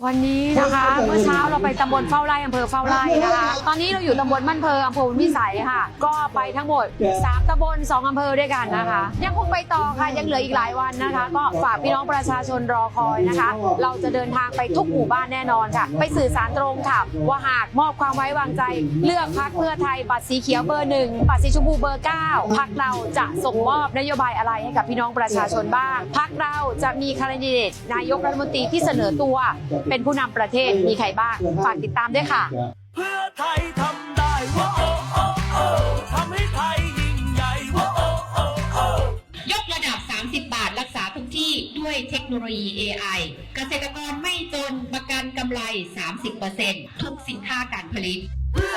วันนี้นะคะเมื่อเช้าเราไปตำบลเฝ้าไร่อำเภอเฝ้าไร่นะคะตอนนี้เราอยู่ตำบลบ้านเพออำเภอวิสัยค่ะก็ไปทั้งหมด3ตำบล2อำเภอด้วยกันนะคะยังคงไปต่อค่ะยังเหลืออีกหลายวันนะคะก็ฝากพี่น้องประชาชนรอคอยนะคะเราจะเดินทางไปทุกหมู่บ้านแน่นอนค่ะไปสื่อสารตรงค่ะว่าหากมอบความไว้วางใจเลือกพรรคเพื่อไทยบัตรสีเขียวเบอร์1บัตรสีชมพูเบอร์9พรรคเราจะส่งมอบนโยบายอะไรให้กับพี่น้องประชาชนบ้างพรรคเราจะมีแคนดิเดตนายกรัฐมนตรีที่เสนอตัวเป็นผู้นำประเทศมีใครบ้างฝากติดตามด้วยค่ะเพื่อไทยทำได้ว้าทำให้ไทยยิ่งใหญ่ว้ายกระดับ30 บาทรักษาทุกที่ด้วยเทคโนโลยี AI เกษตรกรไม่จนประกันกำไร 30%ทุกสินค้าการผลิตเพื่